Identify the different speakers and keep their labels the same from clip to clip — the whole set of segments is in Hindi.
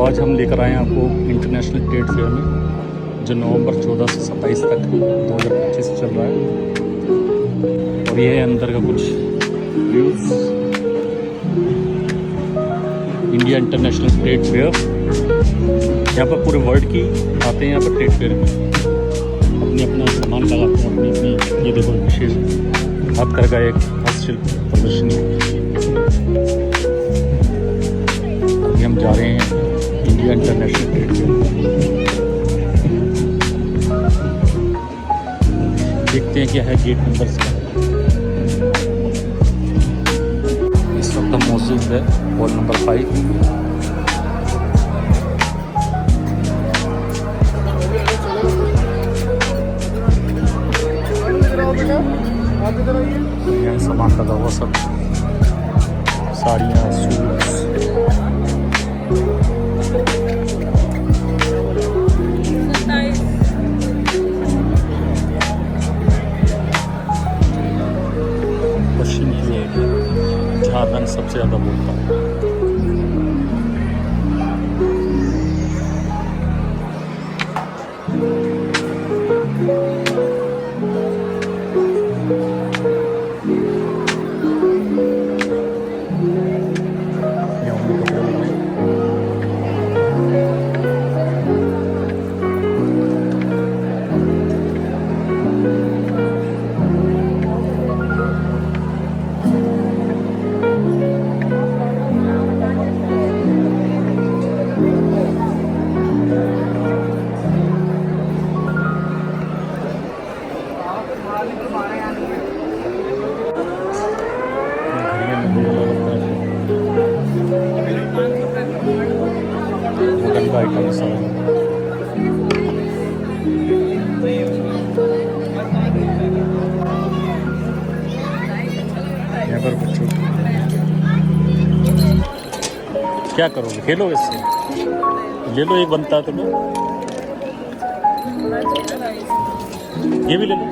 Speaker 1: आज हम लेकर आए हैं आपको इंटरनेशनल ट्रेड फेयर में, जो नवंबर 14 से 27 तक 2025 चल रहा है। और ये है अंदर का कुछ views. India international trade fair, यहाँ पर पूरे वर्ल्ड की आते हैं यहाँ पर ट्रेड फेयर में, अपने अपना सामान लगाते हैं, अपनी अपनी। ये देखो विशेष हथकरघा एक हस्तशिल्प प्रदर्शनी। अभी हम जा रहे हैं इंडिया इंटरनेशनल ट्रेड फेयर। देखते हैं क्या है गेट नंबर का। इस वक्त हम मौजूद है हॉल नंबर 5। यहाँ सामान लगा हुआ सब, साड़ियाँ, सूट्स। पश्चिम की ओर जहाँ रंग सबसे ज़्यादा बोलता है। आइटम सारा यहाँ पर बच्चों क्या करोगे, खेलोगे इससे? ले लो, एक बनता है तो लो, ये भी ले लो।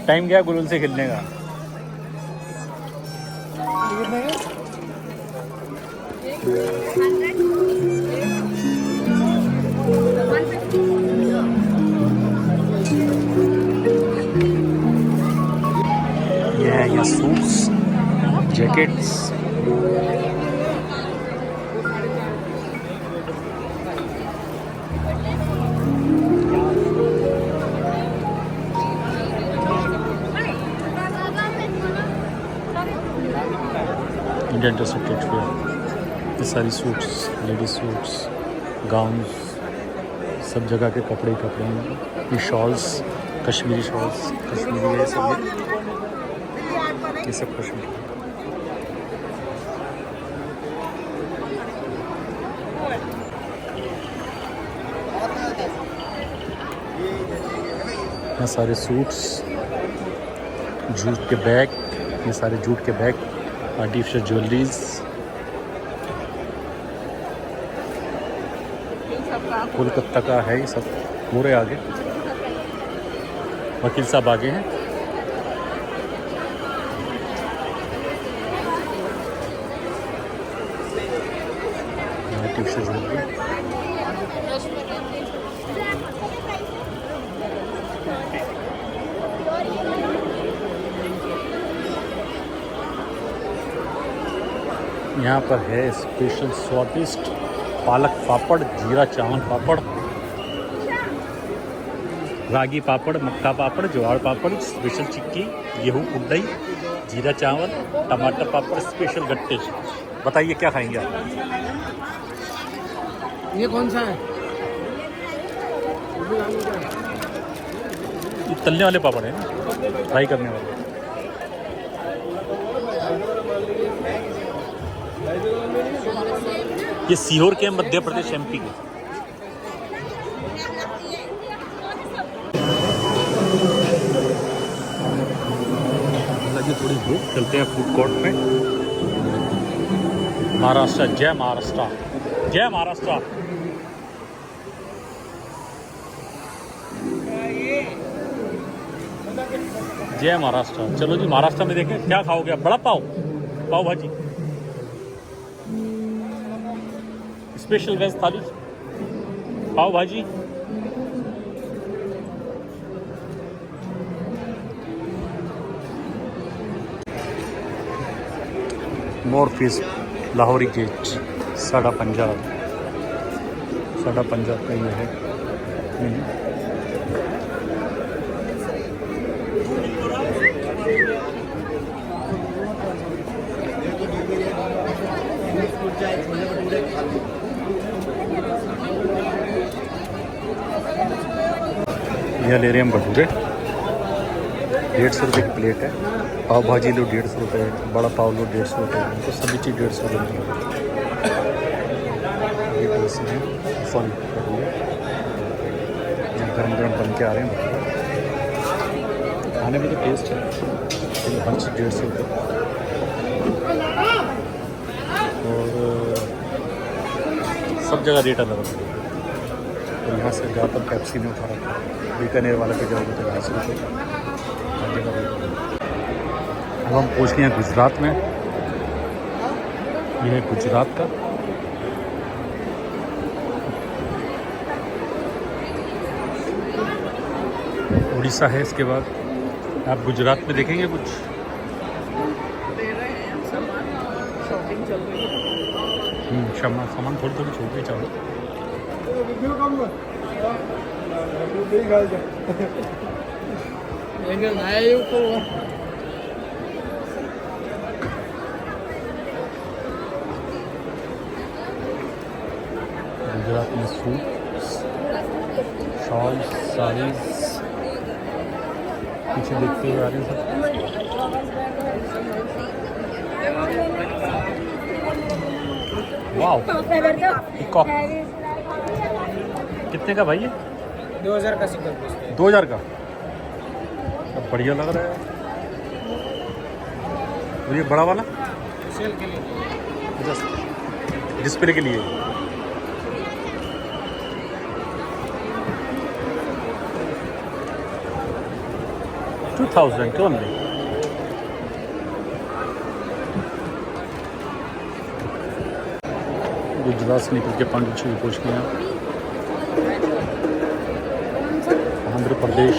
Speaker 1: टाइम गया गुलूल से खेलने का। ये है यहाँ suits, jackets. India international trade fair, ये सारी सूट्स, लेडीज सूट्स, गाउन्स, सब जगह के कपड़े ही कपड़े हैं। ये शॉल्स, कश्मीरी शॉल्स, कश्मीरी है सब, ये सब कश्मीरी। यहाँ सारे सूट्स, जूट के बैग, ये सारे जूट के बैग, आर्टिफिशियल ज्वेलरीज। कोलकाता का है ये सब। पूरे आगे वकील साहब आगे हैं। आर्टिफिशियल ज्वेलरी, यहाँ पर है स्पेशल स्वादिष्ट पालक पापड़, जीरा चावल पापड़, रागी पापड़, मक्का पापड़, ज्वार पापड़, स्पेशल चिक्की, गेहूँ कुंडई, जीरा चावल, टमाटर पापड़, स्पेशल गट्टे। बताइए क्या खाएंगे आप?
Speaker 2: ये कौन सा है?
Speaker 1: ये तलने वाले पापड़ हैं ना, फ्राई करने वाले। ये सीहोर के, मध्य प्रदेश, एमपी के। लगी थोड़ी भूख, चलते हैं फूड कोर्ट में। महाराष्ट्र, जय महाराष्ट्र, जय महाराष्ट्र। जय महाराष्ट्र। चलो जी, महाराष्ट्र में देखें क्या खाओगे आप? बड़ा पाव, पाव भाजी, स्पेशल वेज थाली, पाव भाजी, मोर फिश, लाहौरी गेट, साड़ा पंजाब का ये है। यह ले रहे हैं हम भटूरे, 150 रुपये की प्लेट है। पाव भाजी लो 150 रुपये, बड़ा पाव लो 150 रुपये, तो सभी चीज़ 150 रुपये। ये पीस हैं, सॉरी भटूरे गरम गरम बन के आ रहे हैं। खाने में तो टेस्ट है, लेकिन हर चीज़ 150 रुपये। और सब जगह रेट अलग अलग है। और यहाँ से ज़्यादातर पेप्सी में उठा रखा है। बीकानेर वाला पे जाओगे तो 250 रुपये। अब हम पहुँच गए हैं गुजरात में। यह है गुजरात का। उड़ीसा है इसके बाद। आप गुजरात में देखेंगे कुछ? सामान थोड़ी थोड़ी छोड़ के चाहो। गुजरात में सूट, शॉल, साड़ीज पीछे देखते हुए आ रहे हैं सब। वाह, पिकॉक कितने का भाई? ये
Speaker 2: 2000 का सिंगल पीस।
Speaker 1: 2000 का? अब बढ़िया लग रहा है। और ये बड़ा वाला
Speaker 2: सेल के लिए,
Speaker 1: डिस्प्ले के लिए। $2000 only। गुजरात से निकल के पांडिचेरी पहुँच गए हैं। आंध्र प्रदेश,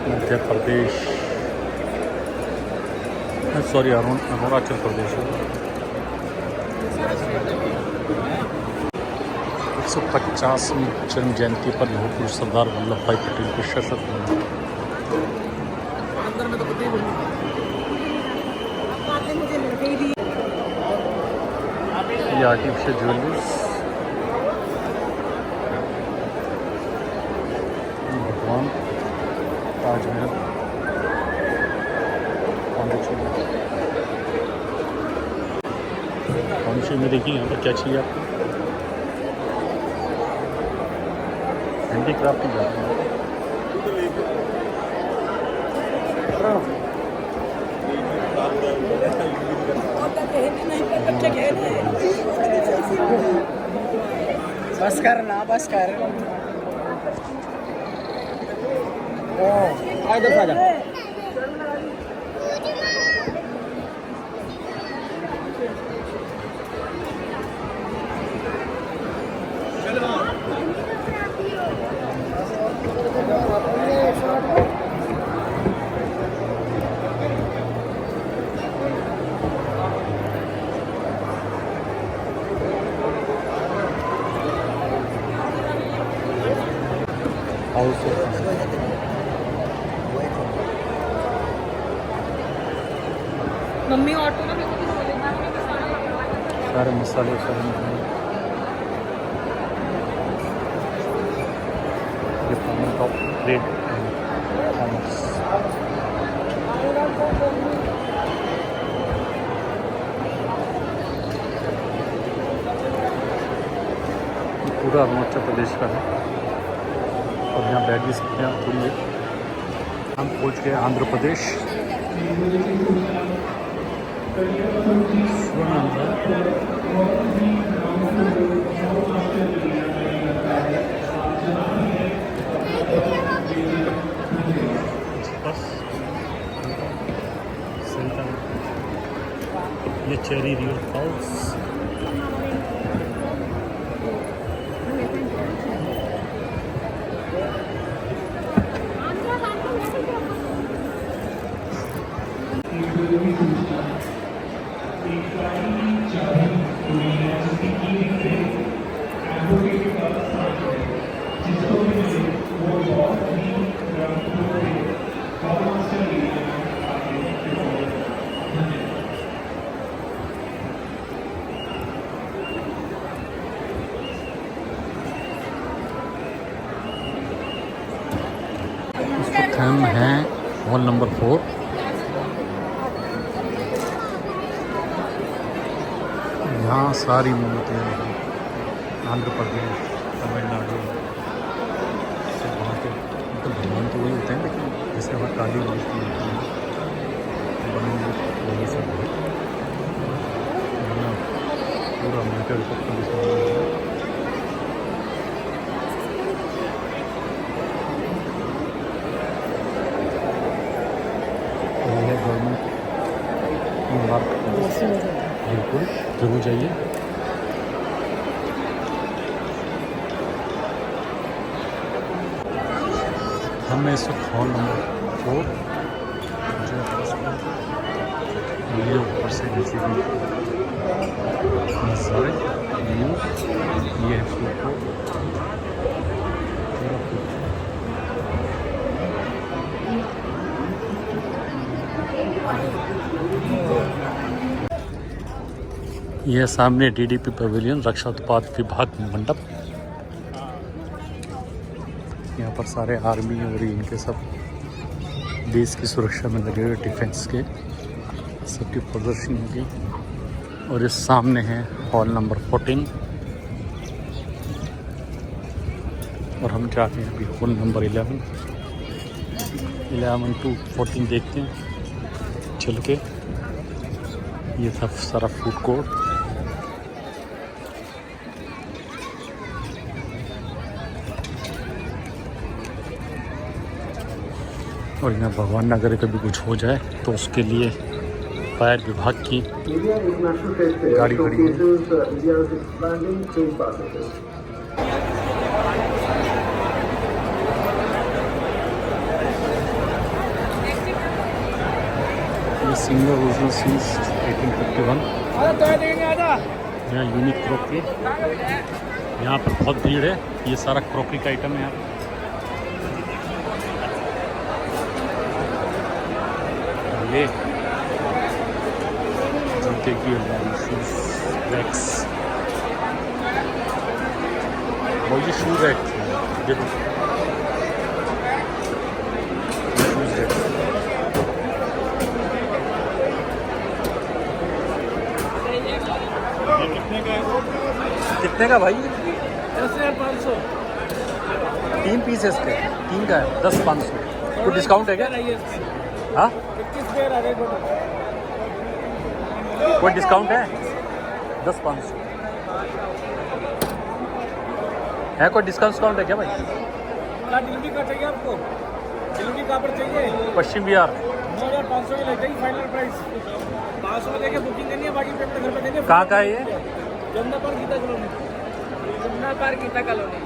Speaker 1: मध्य प्रदेश, सॉरी अरुणाचल प्रदेश। 150वीं जन्म जयंती पर लौह पुरुष सरदार वल्लभ भाई पटेल के शसक होने। ये आर्टिफिशियल ज्वेलरीज, भगवान, ताजमहल, पांडिचेरी में देखिए यहाँ पर क्या चाहिए आपको। हैंडीक्राफ्ट की जाती है।
Speaker 2: बस कर ना, बस कर। आए दफा जा।
Speaker 1: हाउस ऑफ
Speaker 3: मम्मी ऑटो में मेरे को बोले ना मुझे सारा लगता
Speaker 1: सारे मसाले सारे department of trade and commerce. पूरा अरुणाचल प्रदेश का है और यहाँ बैठ भी सकते हैं आप थोड़ी देर। हम पहुँच गए आंध्र प्रदेश। बस ये चेरी रियल फॉल्स। हम हैं हॉल नंबर 4। यहाँ सारी मूर्तियाँ हैं आंध्र प्रदेश तमिलनाडु से वहाँ के तो भगवान तो वही होते हैं, लेकिन जैसे वहाँ काली मूर्ति होती है बनी वही सब है। पूरा मीटर बिल्कुल जरूर जाइए। हम इस वक्त हॉल नंबर 4 जो ऊपर से नीचे भी सारे व्यू ये है फूड कोर्ट। यह सामने डीडीपी पवेलियन रक्षा उत्पाद विभाग मंडप। यहाँ पर सारे आर्मी और इनके सब देश की सुरक्षा में लगे हुए डिफेंस के सबकी प्रदर्शनी होगी। और इस सामने है हॉल नंबर 14 और हम जाते हैं अभी हॉल नंबर 11 to 14 देखते हैं चल के। ये था सारा फूड कोर्ट। और यहाँ भगवान ना करे कभी कुछ हो जाए तो उसके लिए फायर विभाग की गाड़ी खड़ी है। ये सिंगल ओरिजिनल सीन्स 1851। यहाँ यूनिक क्रॉकरी, यहाँ पर बहुत भीड़ है। ये सारा क्रॉकरी का आइटम है यहाँ पर। ये जूते की शूज रैक्स और ये शूज रैक देखो शूज रैक। कितने का भाई?
Speaker 2: 10,500।
Speaker 1: 3 पीस है इसके, 3 का है 10,500। कोई डिस्काउंट है क्या? हाँ
Speaker 2: 21 पेयर आ गए टोटल।
Speaker 1: कोई डिस्काउंट है? 10,500 है। कोई डिस्काउंट है क्या भाई?
Speaker 2: डिलीवरी का चाहिए आपको? डिलीवरी कहाँ पर चाहिए?
Speaker 1: पश्चिम बिहार।
Speaker 2: 9,500 की लग जाएगी फाइनल प्राइस। 500 देके बुकिंग करनी है, बाकी पेमेंट घर पे देंगे।
Speaker 1: कहाँ का है ये?
Speaker 2: Jamuna Park Geeta Colony. Jamuna Park Geeta Colony.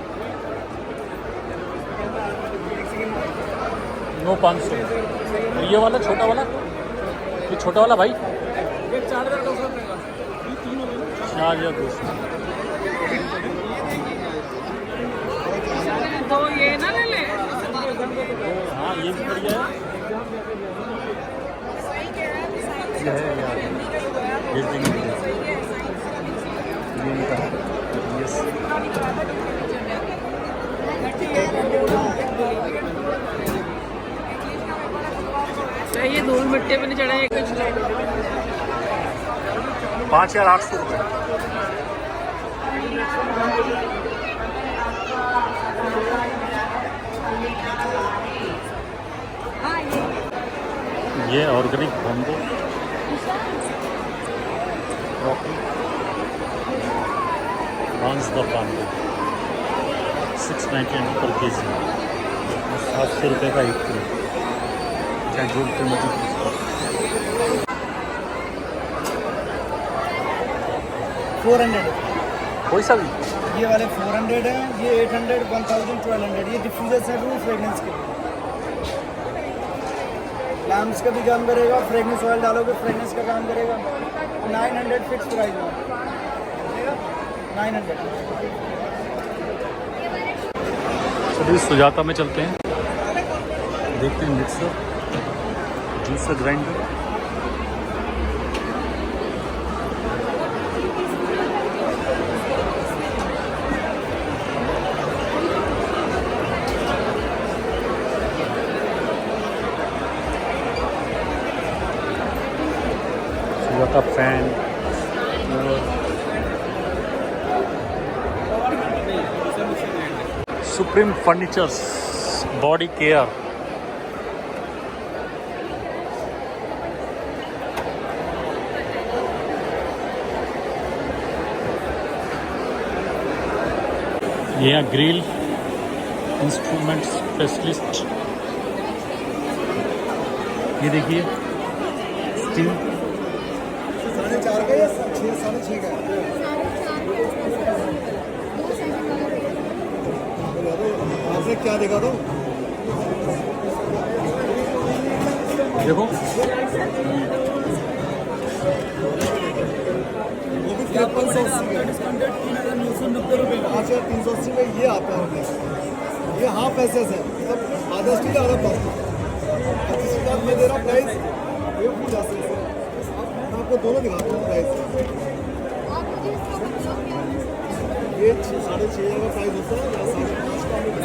Speaker 1: 9,500। ये वाला छोटा वाला, ये छोटा वाला भाई
Speaker 2: ये 4,200 रुपये का।
Speaker 1: 4,200।
Speaker 3: तो ये ना ले ले।
Speaker 1: ये भी बढ़िया है। ये है यार, भेज देंगे ये इनका है। यस,
Speaker 3: ये धूल मिट्टी पे नहीं चढ़ा है कुछ।
Speaker 1: 5,800 रुपये। ये ऑर्गेनिक बम्बू द बम्बू 699 पर केजी, 700 रुपये का 1 किलो। चाहे जो रुपये मर्जी उसको।
Speaker 2: 400
Speaker 1: कोई सा भी।
Speaker 2: ये वाले 400 है, ये 800, 1000, 1200। ये डिफ्यूजर्स है रूम फ्रेगनेंस के। लैम्प्स का भी काम करेगा, फ्रेगनेंस ऑयल डालोगे फ्रेगनेंस का काम करेगा। 900 फिक्स प्राइस में 900।
Speaker 1: चलिए सुजाता में चलते हैं, देखते हैं mixer, juicer, grinder. Sujata fan, supreme furnitures, body care. ये है ग्रिल इंस्ट्रूमेंट स्पेशलिस्ट। ये देखिए स्टील।
Speaker 2: 4.5 का या 6.5 का? आपने क्या देखा तो?
Speaker 1: देखो
Speaker 2: वो भी 5380 का डिस्काउंटेड 3,990 रुपये का। 380 में ये आता है। ये हाफ एसेस है, मतलब आधा स्टील आधा प्लास्टिक। 25,000 में दे रहा प्राइस। ये फुल एसेस है। मैं आपको दोनों दिखाता हूँ प्राइस। ये 6,500 का प्राइस होता है या 5,500 का।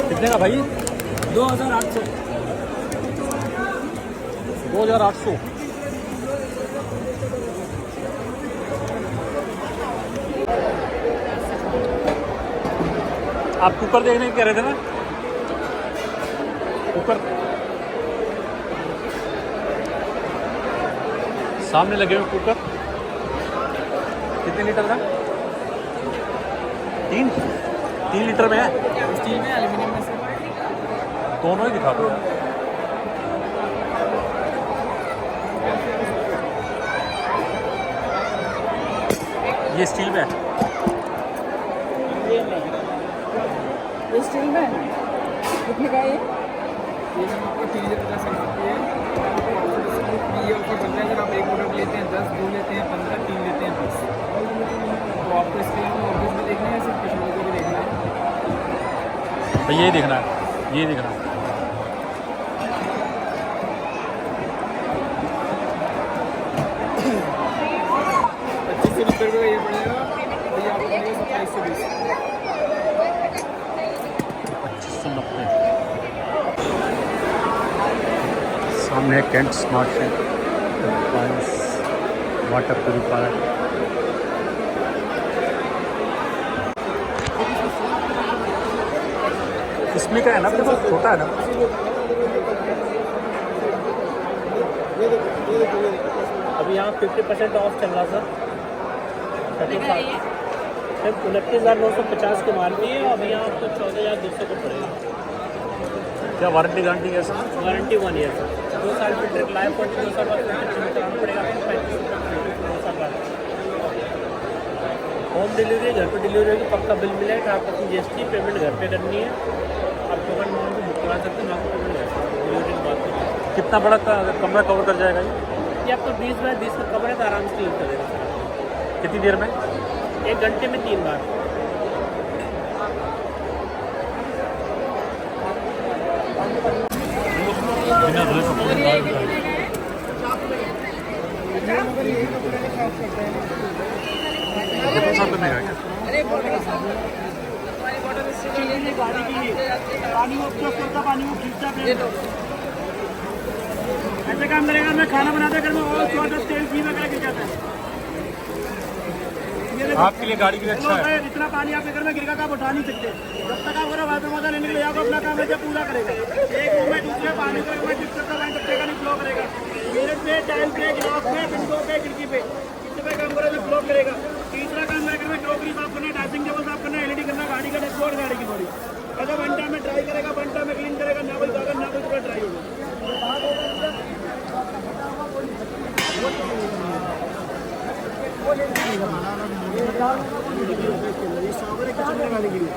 Speaker 1: कितने का भाई?
Speaker 2: 2,800।
Speaker 1: 2,800। आप कुकर देखने कह रहे थे ना? कुकर सामने लगे हुए कुकर। कितने लीटर का? 3 लीटर में है।
Speaker 2: स्टील में, एल्यूमिनियम में से
Speaker 1: दोनों ही दिखा दो। ये स्टील में है।
Speaker 3: ये स्टील में कितने का ये?
Speaker 2: ये मैम आपको 3,50 की है। ये ऑफर चल रहा है, अगर आप 1 प्रोडक्ट लेते हैं 10, 2 लेते हैं 15, 3 लेते हैं 10। तो आपको स्क्रीन में ऑफिस में देखना है, सिर्फ कश्मीर को भी देखना है।
Speaker 1: तो ये देखना है, ये देखना है।
Speaker 2: 25 रुपये का ये पड़ेगा। और ये आपको पड़ेगा 2720।
Speaker 1: 2590। सामने कैंट स्मार्ट है, वाटर प्यूरिफायर। इसमें क्या है ना, बहुत छोटा है ना।
Speaker 4: अभी यहाँ 50% ऑफ चल रहा सर। 35,000 सिर्फ 29,950 को मारती है। अभी यहाँ आपको 14,200 को पड़ेगा।
Speaker 1: क्या वारंटी गारंटी है सर?
Speaker 4: Warranty 1 year sir. 2 साल फिल्टर लाइफ और 2 साल बाद फिल्टर चेंज कराना पड़ेगा आपको। 35 रुपये 2 साल बाद। होम डिलीवरी, घर पर डिलीवरी होगी, पक्का बिल मिलेगा। आपको अपनी GST पेमेंट घर पे करनी है। आप टोकन मांग के बुक करा सकते हैं। आपको पेमेंट घर से डिलीवरी की बात करें।
Speaker 1: कितना बड़ा कमरा कवर कर जाएगा ये?
Speaker 4: ये आपको 20 बाय 20 का कवर है, तो आराम से क्लीन कर देगा सर।
Speaker 1: कितनी देर में?
Speaker 4: 1 घंटे में 3 बार।
Speaker 1: बिना धोए कपड़े बाहर निकाल। बॉटल साफ करने का क्या?
Speaker 2: गाड़ी की पानी वो उपयोग करता, पानी वो खींचता फिर ऐसे काम करेगा। मैं खाना बनाते घर में और थोड़ा तेल घी वगैरह गिर जाता है।
Speaker 1: आपके लिए गाड़ी के लिए अच्छा है।
Speaker 2: इतना पानी आपके घर में गिरेगा आप उठा नहीं सकते। जब तक आप घर में मजा लेने के लिए जाओगे अपना काम है जब पूरा करेगा। एक रूम में दूसरे पानी में नहीं फ्लो करेगा। मिरर पे, टाइल पे, गिलास पे, विंडो पे, खिड़की पे कितने पे काम करेगा फ्लो करेगा। तीसरा काम मेरे घर में क्रॉकरी साफ करना, ड्रेसिंग टेबल साफ करना, एलईडी करना, गाड़ी का डैशबोर्ड, गाड़ी की बॉडी। अगर 1 टाइम में ट्राई करेगा, 1 टाइम में क्लीन करेगा, ना कोई कागज ना कोई ट्राई होगा। ये सावर है किचन लगाने के लिए।